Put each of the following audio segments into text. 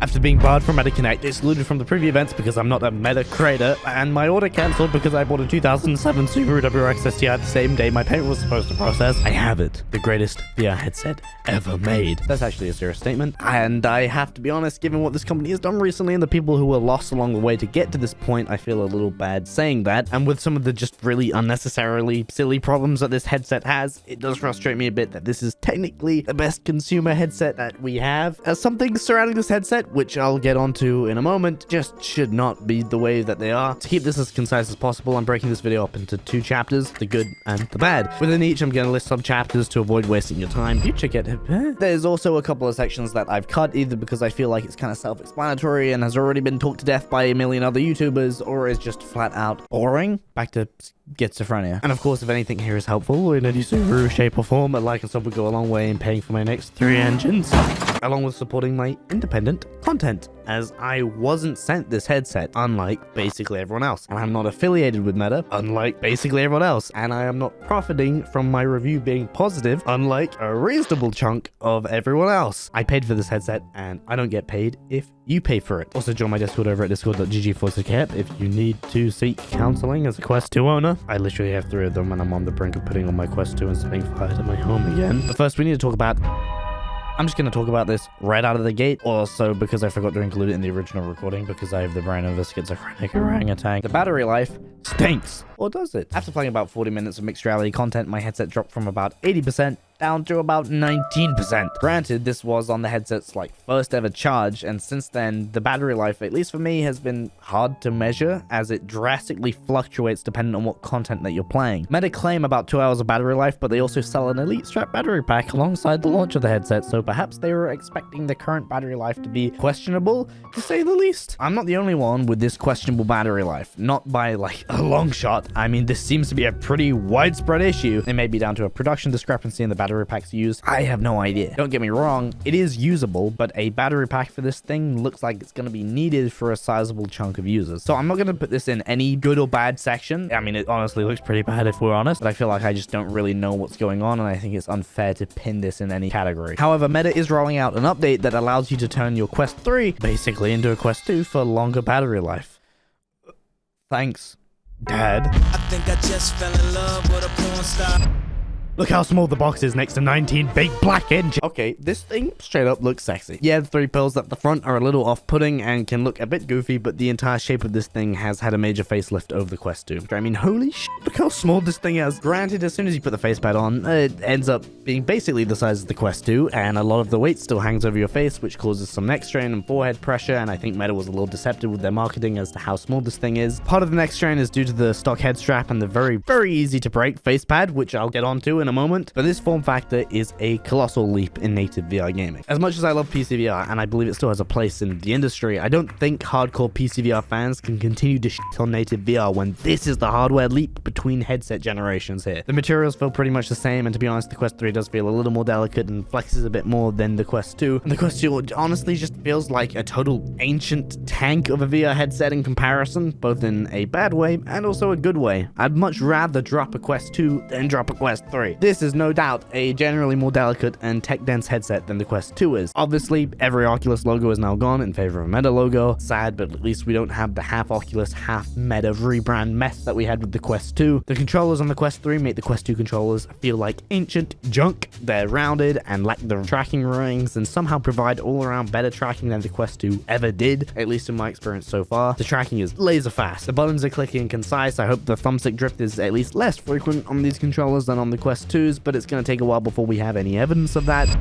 After being barred from Meta Connect, excluded from the preview events because I'm not a Meta creator, and my order cancelled because I bought a 2007 Subaru WRX STI the same day my payment was supposed to process, I have it. The greatest VR headset ever made. That's actually a serious statement. And I have to be honest, given what this company has done recently and the people who were lost along the way to get to this point, I feel a little bad saying that. And with some of the just really unnecessarily silly problems that this headset has, it does frustrate me a bit that this is technically the best consumer headset that we have. As some things surrounding this headset, which I'll get onto in a moment, just should not be the way that they are. To keep this as concise as possible, I'm breaking this video up into 2 chapters, the good and the bad. Within each, I'm going to list some chapters to avoid wasting your time. Future GetHip. There's also a couple of sections that I've cut, either because I feel like it's kind of self-explanatory and has already been talked to death by a million other YouTubers, or is just flat out boring. Back to schizophrenia. And of course, if anything here is helpful in any shape or form, a like and sub would go a long way in paying for my next 3 engines, along with supporting my independent content, as I wasn't sent this headset, unlike basically everyone else, and I'm not affiliated with Meta, unlike basically everyone else, and I am not profiting from my review being positive, unlike a reasonable chunk of everyone else. I paid for this headset, and I don't get paid if you pay for it. Also, join my Discord over at discord.gg/GetHip if you need to seek counseling as a Quest 2 owner. I literally have 3 of them, and I'm on the brink of putting on my Quest 2 and setting fire to my home again. But first, we need to talk about... I'm just going to talk about this right out of the gate, also because I forgot to include it in the original recording because I have the brain of a schizophrenic orangutan. The battery life stinks. Or does it? After playing about 40 minutes of mixed reality content, my headset dropped from about 80% down to about 19%. Granted, this was on the headset's first ever charge, and since then, the battery life, at least for me, has been hard to measure as it drastically fluctuates depending on what content that you're playing. Meta claim about 2 hours of battery life, but they also sell an Elite Strap battery pack alongside the launch of the headset, so perhaps they were expecting the current battery life to be questionable, to say the least. I'm not the only one with this questionable battery life, not by a long shot. I mean, this seems to be a pretty widespread issue. It may be down to a production discrepancy in the battery packs used. I have no idea. Don't get me wrong, it is usable, but a battery pack for this thing looks like it's going to be needed for a sizable chunk of users. So I'm not going to put this in any good or bad section. I mean, it honestly looks pretty bad if we're honest, but I feel like I just don't really know what's going on, and I think it's unfair to pin this in any category. However, Meta is rolling out an update that allows you to turn your Quest 3 basically into a Quest 2 for longer battery life. Thanks, Dad. I think I just fell in love with a porn star. Look how small the box is next to 19 big black engines. Okay, this thing straight up looks sexy. Yeah, the 3 pills at the front are a little off-putting and can look a bit goofy, but the entire shape of this thing has had a major facelift over the Quest 2. I mean, holy shit, look how small this thing is. Granted, as soon as you put the face pad on, it ends up being basically the size of the Quest 2, and a lot of the weight still hangs over your face, which causes some neck strain and forehead pressure, and I think Meta was a little deceptive with their marketing as to how small this thing is. Part of the neck strain is due to the stock head strap and the very, very easy to break face pad, which I'll get onto in a moment, but this form factor is a colossal leap in native VR gaming. As much as I love PC VR, and I believe it still has a place in the industry, I don't think hardcore PC VR fans can continue to shit on native VR when this is the hardware leap between headset generations here. The materials feel pretty much the same, and to be honest, the Quest 3 does feel a little more delicate and flexes a bit more than the Quest 2. And the Quest 2 honestly just feels like a total ancient tank of a VR headset in comparison, both in a bad way and also a good way. I'd much rather drop a Quest 2 than drop a Quest 3. This is no doubt a generally more delicate and tech-dense headset than the Quest 2 is. Obviously, every Oculus logo is now gone in favor of a Meta logo. Sad, but at least we don't have the half Oculus, half Meta rebrand mess that we had with the Quest 2. The controllers on the Quest 3 make the Quest 2 controllers feel like ancient junk. They're rounded and lack the tracking rings and somehow provide all-around better tracking than the Quest 2 ever did, at least in my experience so far. The tracking is laser fast. The buttons are clicky and concise. I hope the thumbstick drift is at least less frequent on these controllers than on the Quest 2s, but it's going to take a while before we have any evidence of that.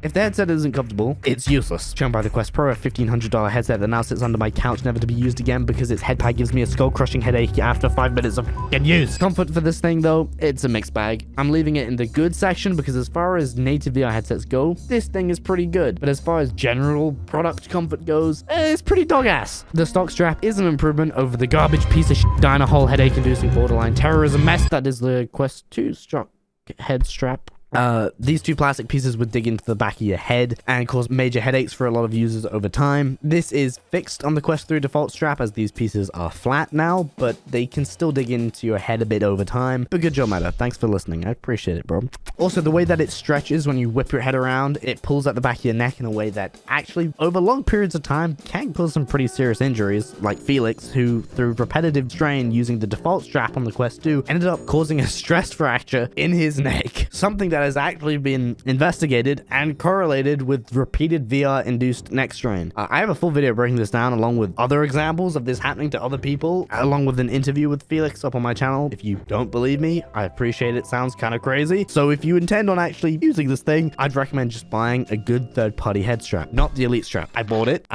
If the headset isn't comfortable, it's useless. Shown by the Quest Pro, a $1,500 headset that now sits under my couch, never to be used again because its head pad gives me a skull-crushing headache after 5 minutes of f***ing use. Comfort for this thing, though, it's a mixed bag. I'm leaving it in the good section because as far as native VR headsets go, this thing is pretty good. But as far as general product comfort goes, it's pretty dog-ass. The stock strap is an improvement over the garbage piece of shit diner hole headache-inducing borderline terrorism mess that is the Quest 2 stock head strap. These two plastic pieces would dig into the back of your head and cause major headaches for a lot of users over time. This is fixed on the Quest 3 default strap as these pieces are flat now, but they can still dig into your head a bit over time. But good job, Meta. Thanks for listening. I appreciate it, bro. Also, the way that it stretches when you whip your head around, it pulls at the back of your neck in a way that actually, over long periods of time, can cause some pretty serious injuries, like Felix, who, through repetitive strain using the default strap on the Quest 2, ended up causing a stress fracture in his neck. Something that has actually been investigated and correlated with repeated VR-induced neck strain. I have a full video breaking this down along with other examples of this happening to other people, along with an interview with Felix up on my channel. If you don't believe me, I appreciate it. Sounds kind of crazy. So if you intend on actually using this thing, I'd recommend just buying a good third-party head strap, not the Elite strap. I bought it.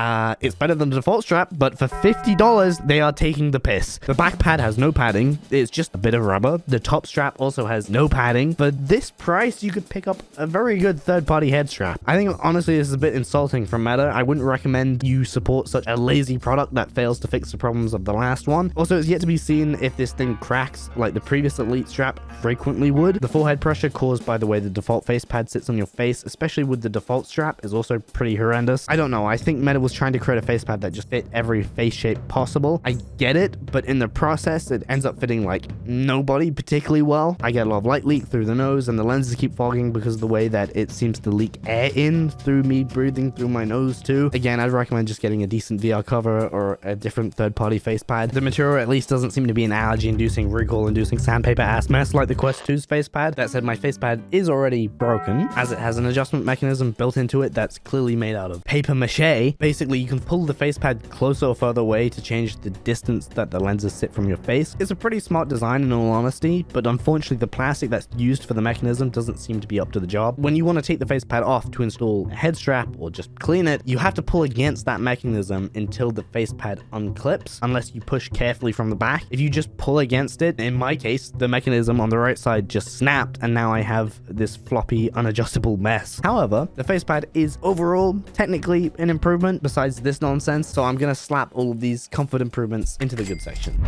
It's better than the default strap, but for $50, they are taking the piss. The back pad has no padding. It's just a bit of rubber. The top strap also has no padding. For this price, you could pick up a very good third-party head strap. I think, honestly, this is a bit insulting from Meta. I wouldn't recommend you support such a lazy product that fails to fix the problems of the last one. Also, it's yet to be seen if this thing cracks like the previous Elite strap frequently would. The forehead pressure caused by the way the default face pad sits on your face, especially with the default strap, is also pretty horrendous. I don't know. I think Meta was trying to create a face pad that just fit every face shape possible. I get it, but in the process, it ends up fitting like nobody particularly well. I get a lot of light leak through the nose, and the lenses keep fogging because of the way that it seems to leak air in through me breathing through my nose too. Again, I'd recommend just getting a decent VR cover or a different third-party face pad. The material at least doesn't seem to be an allergy-inducing, recall-inducing sandpaper-ass mess like the Quest 2's face pad. That said, my face pad is already broken, as it has an adjustment mechanism built into it that's clearly made out of paper mache. Basically, you can pull the face pad closer or further away to change the distance that the lenses sit from your face. It's a pretty smart design in all honesty, but unfortunately the plastic that's used for the mechanism doesn't seem to be up to the job. When you want to take the face pad off to install a head strap or just clean it, you have to pull against that mechanism until the face pad unclips, unless you push carefully from the back. If you just pull against it, in my case, the mechanism on the right side just snapped, and now I have this floppy, unadjustable mess. However, the face pad is overall technically an improvement besides this nonsense, so I'm gonna slap all of these comfort improvements into the good section.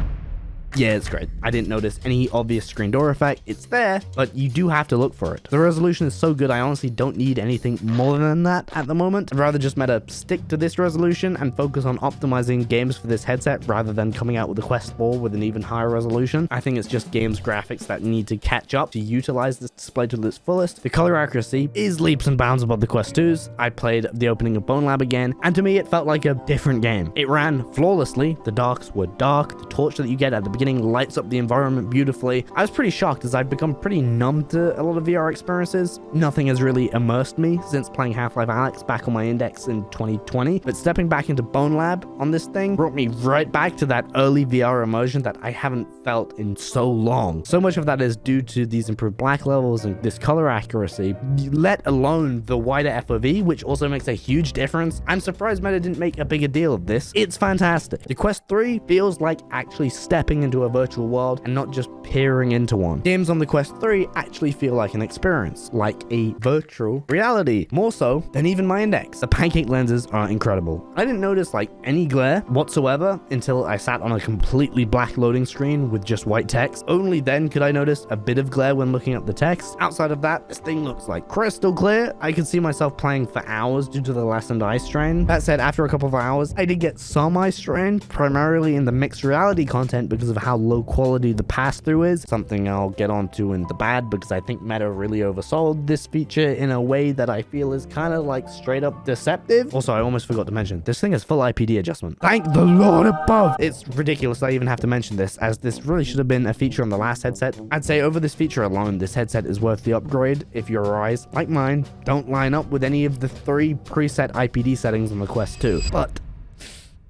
Yeah, it's great. I didn't notice any obvious screen door effect. It's there, but you do have to look for it. The resolution is so good, I honestly don't need anything more than that at the moment. I'd rather just Meta stick to this resolution and focus on optimizing games for this headset rather than coming out with the Quest 4 with an even higher resolution. I think it's just games graphics that need to catch up to utilize this display to its fullest. The color accuracy is leaps and bounds above the Quest 2's. I played the opening of Bone Lab again, and to me it felt like a different game. It ran flawlessly. The darks were dark. The torch that you get at the beginning lights up the environment beautifully. I was pretty shocked as I've become pretty numb to a lot of VR experiences. Nothing has really immersed me since playing Half-Life Alyx back on my Index in 2020, but stepping back into Bone Lab on this thing brought me right back to that early VR immersion that I haven't felt in so long. So much of that is due to these improved black levels and this color accuracy, let alone the wider FOV, which also makes a huge difference. I'm surprised Meta didn't make a bigger deal of this. It's fantastic. The Quest 3 feels like actually stepping into a virtual world and not just peering into one. Games on the Quest 3 actually feel like an experience, like a virtual reality, more so than even my Index. The pancake lenses are incredible. I didn't notice like any glare whatsoever until I sat on a completely black loading screen with just white text. Only then could I notice a bit of glare when looking at the text. Outside of that, this thing looks like crystal clear. I could see myself playing for hours due to the lessened eye strain. That said, after a couple of hours, I did get some eye strain, primarily in the mixed reality content because of how low quality the pass-through is, something I'll get onto in the bad because I think Meta really oversold this feature in a way that I feel is kind of like straight up deceptive. Also, I almost forgot to mention, this thing has full IPD adjustment. Thank the Lord above! It's ridiculous I even have to mention this, as this really should have been a feature on the last headset. I'd say over this feature alone, this headset is worth the upgrade if your eyes, like mine, don't line up with any of the 3 preset IPD settings on the Quest 2. But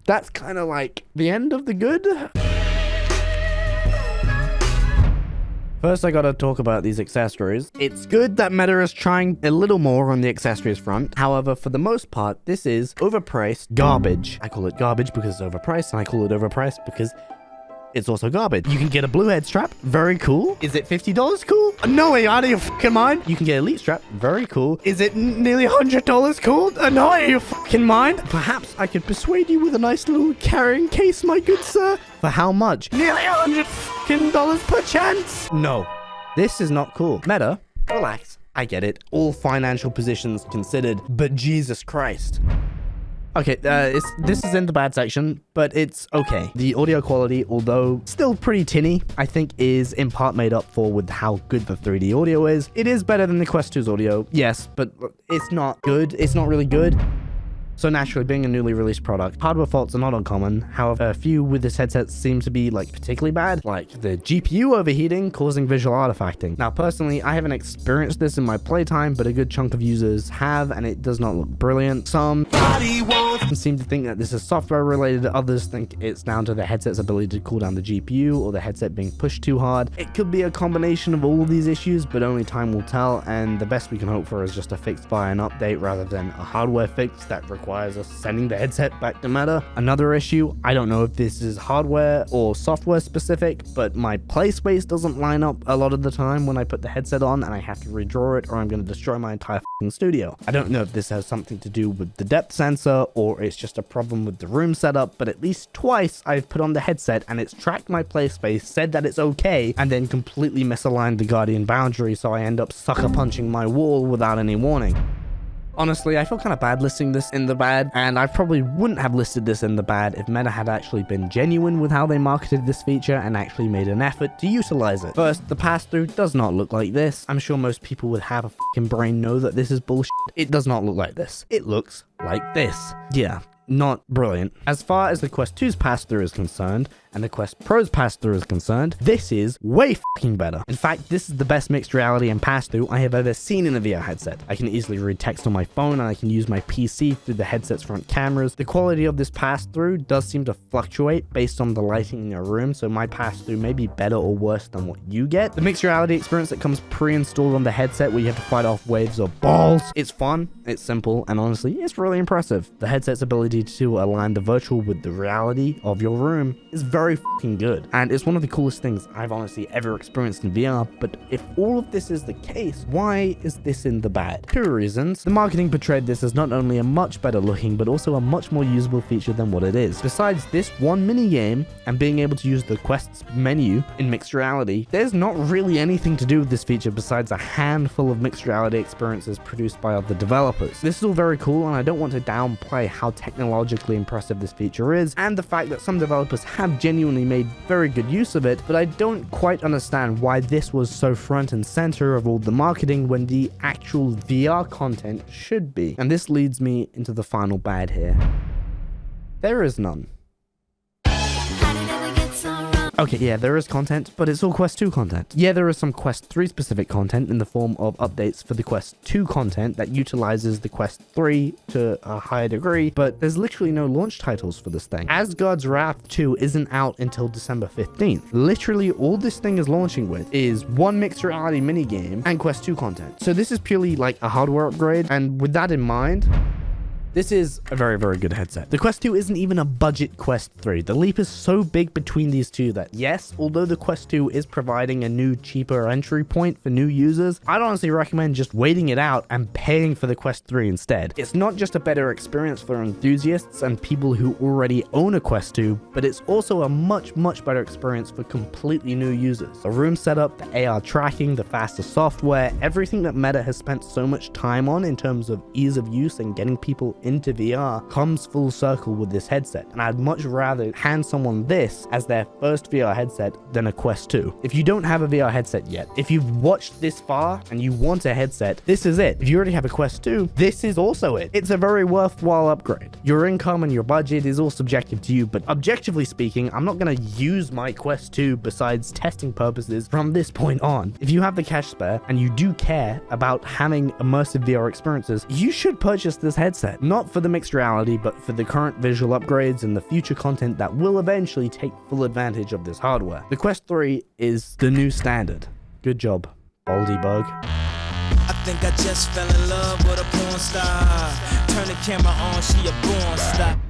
that's kind of like the end of the good. First, I gotta talk about these accessories. It's good that Meta is trying a little more on the accessories front. However, for the most part, this is overpriced garbage. I call it garbage because it's overpriced, and I call it overpriced because it's also garbage. You can get a blue head strap, very cool. Is it $50 cool? No way, out of your fucking mind. You can get a Elite strap, very cool. Is it nearly $100 cool? No, out of your fucking mind. Perhaps I could persuade you with a nice little carrying case, my good sir. For how much? Nearly $100 per chance. No, this is not cool. Meta, relax. I get it. All financial positions considered, but Jesus Christ. Okay, this is in the bad section, but it's okay. The audio quality, although still pretty tinny, I think is in part made up for with how good the 3D audio is. It is better than the Quest 2's audio, yes, but it's not good. It's not really good. So naturally, being a newly released product, hardware faults are not uncommon. However, a few with this headset seem to be like particularly bad, like the GPU overheating causing visual artifacting. Now, personally, I haven't experienced this in my playtime, but a good chunk of users have, and it does not look brilliant. Some seem to think that this is software related. Others think it's down to the headset's ability to cool down the GPU or the headset being pushed too hard. It could be a combination of all of these issues, but only time will tell, and the best we can hope for is just a fix via an update rather than a hardware fix that requires us sending the headset back to Meta. Another issue, I don't know if this is hardware or software specific, but my play space doesn't line up a lot of the time when I put the headset on and I have to redraw it or I'm going to destroy my entire studio. I don't know if this has something to do with the depth sensor or it's just a problem with the room setup, but at least twice I've put on the headset and it's tracked my play space, said that it's okay, and then completely misaligned the Guardian boundary, so I end up sucker punching my wall without any warning. Honestly, I feel kind of bad listing this in the bad, and I probably wouldn't have listed this in the bad if Meta had actually been genuine with how they marketed this feature and actually made an effort to utilize it. First, the pass-through does not look like this. I'm sure most people with half a fucking brain know that this is bullshit. It does not look like this. It looks like this. Yeah. Not brilliant. As far as the Quest 2's pass-through is concerned, and the Quest Pro's pass-through is concerned, this is way fucking better. In fact, this is the best mixed reality and pass-through I have ever seen in a VR headset. I can easily read text on my phone, and I can use my PC through the headset's front cameras. The quality of this pass-through does seem to fluctuate based on the lighting in your room, so my pass-through may be better or worse than what you get. The mixed reality experience that comes pre-installed on the headset where you have to fight off waves or balls, it's fun, it's simple, and honestly, it's really impressive. The headset's ability to align the virtual with the reality of your room is very fucking good, and it's one of the coolest things I've honestly ever experienced in VR. But if all of this is the case, why is this in the bad? Two reasons. The marketing portrayed this as not only a much better looking but also a much more usable feature than what it is. Besides this one mini game and being able to use the Quest's menu in mixed reality, there's not really anything to do with this feature besides a handful of mixed reality experiences produced by other developers. This is all very cool, and I don't want to downplay how technologically impressive this feature is and the fact that some developers have genuinely made very good use of it, but I don't quite understand why this was so front and center of all the marketing when the actual VR content should be. And this leads me into the final bad here. There is none. Okay, yeah, there is content, but it's all Quest 2 content. Yeah, there is some Quest 3 specific content in the form of updates for the Quest 2 content that utilizes the Quest 3 to a higher degree, but there's literally no launch titles for this thing. Asgard's Wrath 2 isn't out until December 15th. Literally, all this thing is launching with is one mixed reality minigame and Quest 2 content. So this is purely like a hardware upgrade, and with that in mind, this is a very, very good headset. The Quest 2 isn't even a budget Quest 3. The leap is so big between these two that yes, although the Quest 2 is providing a new, cheaper entry point for new users, I'd honestly recommend just waiting it out and paying for the Quest 3 instead. It's not just a better experience for enthusiasts and people who already own a Quest 2, but it's also a much, much better experience for completely new users. The room setup, the AR tracking, the faster software, everything that Meta has spent so much time on in terms of ease of use and getting people into VR comes full circle with this headset, and I'd much rather hand someone this as their first VR headset than a Quest 2. If you don't have a VR headset yet, if you've watched this far and you want a headset, this is it. If you already have a Quest 2, this is also it. It's a very worthwhile upgrade. Your income and your budget is all subjective to you, but objectively speaking, I'm not going to use my Quest 2 besides testing purposes from this point on. If you have the cash spare and you do care about having immersive VR experiences, you should purchase this headset. Not for the mixed reality, but for the current visual upgrades and the future content that will eventually take full advantage of this hardware. The Quest 3 is the new standard. Good job, Baldyberg. I think I just fell in love with a porn star. Turn the camera on, she a porn star.